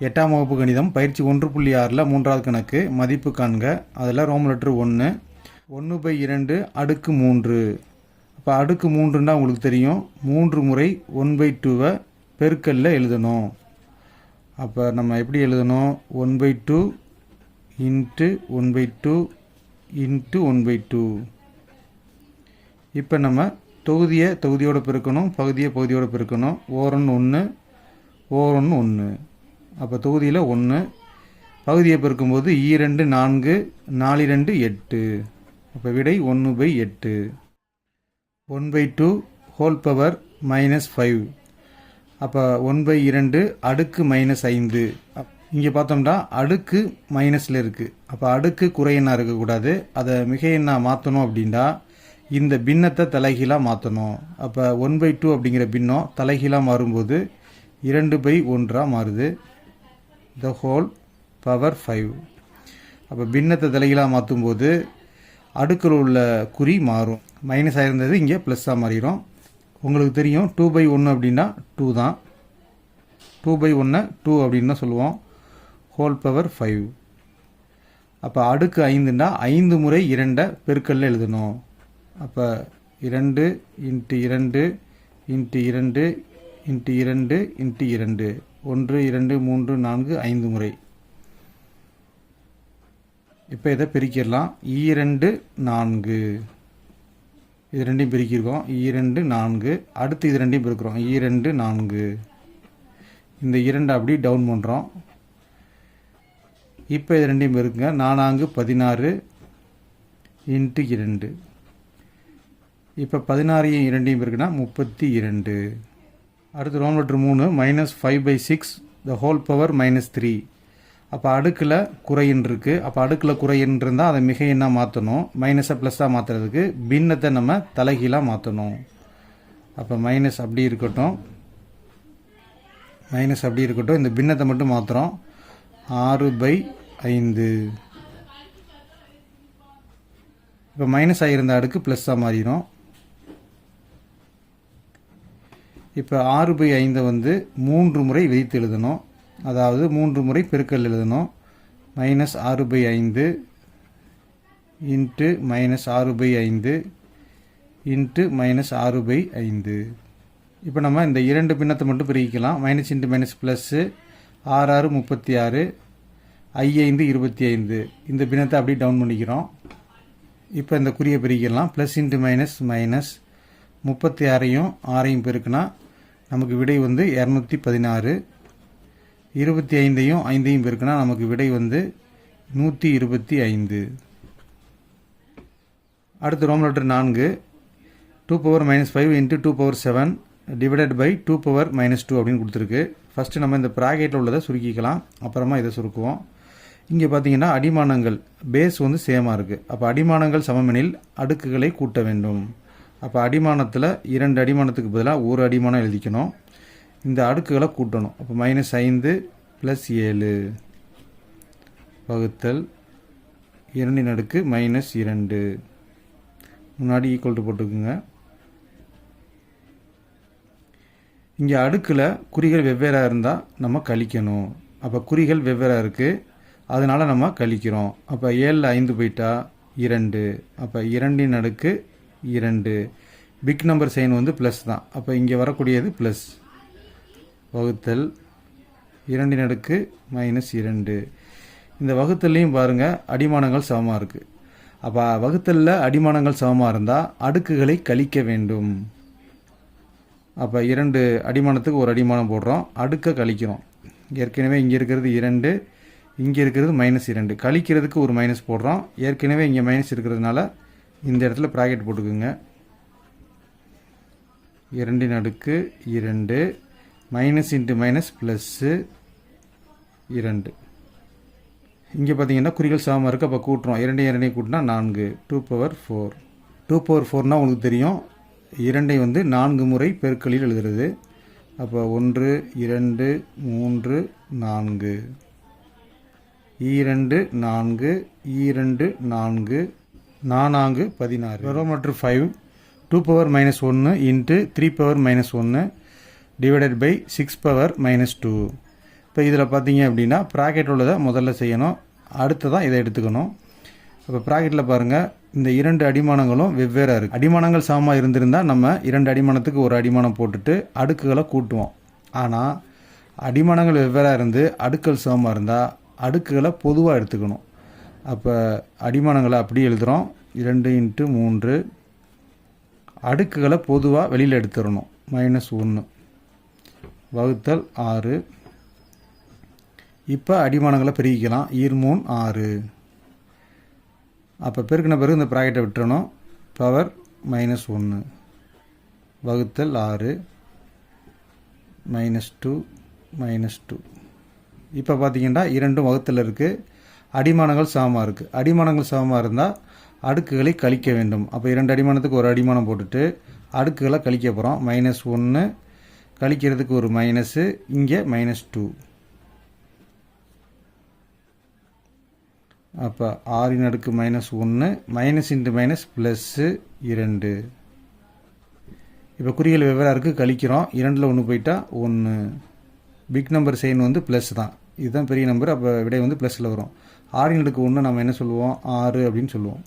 8ஆம் வகுப்பு கணிதம் பயிற்சி 1.6ல் 3வது கணக்கு மதிப்பு காண்க. அதில் ரோம் லெட்டர் 1 1/2 அடுக்கு 3. அப்போ அடுக்கு 3ன்னா உங்களுக்கு தெரியும் 3 முறை 1/2 பெருக்கல்ல எழுதணும். அப்போ நம்ம எப்படி எழுதணும்? 1/2 இன்ட்டு 1/2 இன்ட்டு 1/2. இப்போ நம்ம தொகுதியோட பெருக்கணும், பகுதியோட பெருக்கணும். ஓரன் 1 ஓரன் 1. அப்போ தொகுதியில் 1, பகுதியை பெருக்கும்போது 2 4 4 2 8. அப்போ விடை 1/8. 1/2 ஹோல் பவர் -5. அப்போ 1/2 அடுக்கு -5. இங்கே பார்த்தோம்னா அடுக்கு மைனஸில் இருக்குது. அப்போ அடுக்கு குறை எண்ணா இருக்கக்கூடாது, அதை மிக எண்ணா மாற்றணும். அப்படின்னா இந்த பின்னத்தை தலைகீழாக மாற்றணும். அப்போ 1/2 அப்படிங்கிற பின்னம் தலைகீழாக மாறும்போது 2/1 மாறுது. த ஹோல் பவர் 5. அப்போ பின்னத்தை தலைகீழாக மாற்றும்போது அடுக்கில் உள்ள குறி மாறும். மைனஸாக இருந்தது இங்கே ப்ளஸ்ஸாக மாறிடும். உங்களுக்கு தெரியும் 2/1 அப்படின்னா 2 தான். 2/1 2 அப்படின்னு தான் சொல்லுவோம். Whole power 5. அப்போ அடுக்கு 5ன்னா 5 முறை 2 பெருக்கல்ல எழுதணும். அப்போ 2 இன்ட்டு 2 இன்ட்டு 2 இன்ட்டு 2 இன்ட்டு 2 1 2 3 4 5 முறை. இப்போ இதை பிரிக்கிடலாம். 2 4 இது ரெண்டையும் பிரிக்கிருக்கோம். 2 4. அடுத்து இது ரெண்டையும் பிரிக்கிறோம். 2 4. இந்த 2 அப்படி டவுன் பண்ணுறோம். இப்போ இது ரெண்டையும் பெருக்குங்க. 4 16 இன்ட்டு 2. இப்போ 16 2 பெருக்குன்னா 32. அடுத்து Rome letter 3 -5/6 the whole power -3. அப்போ அடுக்கில் குறையின் இருக்குது. அப்போ அடுக்கில் குறையின் இருந்தால் அதை மிக எண்ணாக மாற்றணும். மைனஸை ப்ளஸ்ஸாக மாற்றுறதுக்கு பின்னத்தை நம்ம தலைகீழாக மாற்றணும். அப்போ மைனஸ் அப்படி இருக்கட்டும், இந்த பின்னத்தை மட்டும் மாற்றுறோம். 6/5. இப்போ மைனஸ் ஆகியிருந்த அடுக்கு ப்ளஸ்ஸாக மாறிடும். இப்போ 6/5 வந்து 3 முறை விதித்து எழுதணும். அதாவது 3 முறை பெருக்கல் எழுதணும். -6/5 இன்ட்டு -6/5 இன்ட்டு -6/5. இப்போ நம்ம இந்த 2 பின்னத்தை மட்டும் பிரிக்கலாம். Minus into minus plus 6 6 36 5 25. இந்த பின்னத்தை அப்படியே டவுன் பண்ணிக்கிறோம். இப்போ இந்த குறியை பிரிக்கலாம். ப்ளஸ் இன்ட்டு மைனஸ் 36ஐயும் 6ஐயும் பெருக்குனா நமக்கு விடை வந்து 216. 25ஐயும் 5ஐயும் பெருக்குனா நமக்கு விடை வந்து 125. அடுத்து Rome letter 4 2⁻⁻5 into 2⁻7 divided by 2⁻−2 அப்படின்னு கொடுத்துருக்கு. ஃபஸ்ட்டு நம்ம இந்த ப்ராக்கெட்டில் உள்ளதை சுருக்கிக்கலாம், அப்புறமா இதை சுருக்குவோம். இங்கே பார்த்தீங்கன்னா அடிமானங்கள் பேஸ் வந்து சேமாக இருக்குது. அப்போ அடிமானங்கள் சமமெனில் அடுக்குகளை கூட்ட வேண்டும். அப்போ அடிமானத்தில் 2 அடிமானத்துக்கு பதிலாக 1 அடிமானம் எழுதிக்கணும். இந்த அடுக்குகளை கூட்டணும். அப்போ -5 + 7 வகுத்தல் 2 அடுக்கு -2. முன்னாடி ஈக்குவல் டு போட்டுக்குங்க. இங்கே அடுக்கில் குறிகள் வெவ்வேறாக இருந்தால் நம்ம கழிக்கணும். அப்போ குறிகள் வெவ்வேறாக இருக்குது, அதனால் நம்ம கழிக்கிறோம். அப்போ 7ல் 5 போயிட்டா 2. அப்போ 2 அடுக்கு 2. பிக் நம்பர் சைன் வந்து ப்ளஸ் தான். அப்போ இங்கே வரக்கூடியது ப்ளஸ் வகுத்தல் 2 அடுக்கு -2. இந்த வகுத்தல்லையும் பாருங்கள் அடிமானங்கள் சமமாக இருக்குது. அப்போ வகுத்தலில் அடிமானங்கள் சமமாக இருந்தால் அடுக்குகளை கழிக்க வேண்டும். அப்போ 2 அடிமானத்துக்கு 1 அடிமானம் போடுறோம், அடுக்கை கழிக்கிறோம். ஏற்கனவே இங்கே இருக்கிறது 2, இங்கே இருக்கிறது -2. கழிக்கிறதுக்கு ஒரு மைனஸ் போடுறோம். ஏற்கனவே இங்கே மைனஸ் இருக்கிறதுனால இந்த இடத்துல ப்ராக்கெட் போட்டுக்குங்க. 2 அடுக்கு 2 மைனஸ் இன்ட்டு மைனஸ் ப்ளஸ்ஸு 2. இங்கே பார்த்தீங்கன்னா குறிகள் சமமாக இருக்குது. அப்போ கூட்டுறோம். 2 2 கூட்டினா 4. 2⁴. 2⁴ உங்களுக்கு தெரியும் 2 வந்து 4 முறை பெருக்கலில் எழுதுறது. அப்போ 1 2 3 4 2 4 2 4 4 16. Rome letter 5 2⁻−1 into 3⁻−1 divided by 6⁻−2. இப்போ இதில் பார்த்தீங்க அப்படின்னா ப்ராக்கெட் உள்ளதை முதல்ல செய்யணும், அடுத்ததான் இதை எடுத்துக்கணும். இப்போ ப்ராக்கெட்டில் பாருங்கள், இந்த 2 அடிமானங்களும் வெவ்வேறாக இருக்குது. அடிமானங்கள் சமமாக இருந்திருந்தால் நம்ம 2 அடிமானத்துக்கு ஒரு அடிமானம் போட்டுட்டு அடுக்குகளை கூட்டுவோம். ஆனால் அடிமானங்கள் வெவ்வேறாக இருந்து அடுக்கள் சமமாக இருந்தால் அடுக்குகளை பொதுவாக எடுத்துக்கணும். அப்போ அடிமானங்களை அப்படி எழுதுகிறோம், 2 × 3, அடுக்குகளை பொதுவாக வெளியில் எடுத்துடணும், -1 வகுத்தல் 6. இப்போ அடிமானங்களை பெருக்கிக்கலாம், 3 6. அப்போ பெருக்கின பிறகு இந்த ப்ராக்கெட்டை விட்டுறணும், பவர் -1 வகுத்தல் 6 -2 -2. இப்போ பார்த்தீங்கன்னா 2 வகுத்தல் இருக்குது, அடிமானங்கள் சமமாக இருக்குது. அடிமானங்கள் சமமாக இருந்தால் அடுக்குகளை கழிக்க வேண்டும். அப்போ 2 அடிமானத்துக்கு ஒரு அடிமானம் போட்டுட்டு அடுக்குகளை கழிக்க போகிறோம். -1 கழிக்கிறதுக்கு ஒரு மைனஸு, இங்கே -2. அப்போ 6 அடுக்கு -1, -×−+2. இப்போ குறிகள் வெவ்வேறாக இருக்குது, கழிக்கிறோம். 2ல் 1 போயிட்டா 1. பிக் நம்பர் சைன் வந்து ப்ளஸ் தான், இதுதான் பெரிய நம்பர். அப்போ விடை வந்து ப்ளஸில் வரும். 6 அடுக்கு 1 நம்ம என்ன சொல்லுவோம், 6 அப்படின்னு சொல்லுவோம்.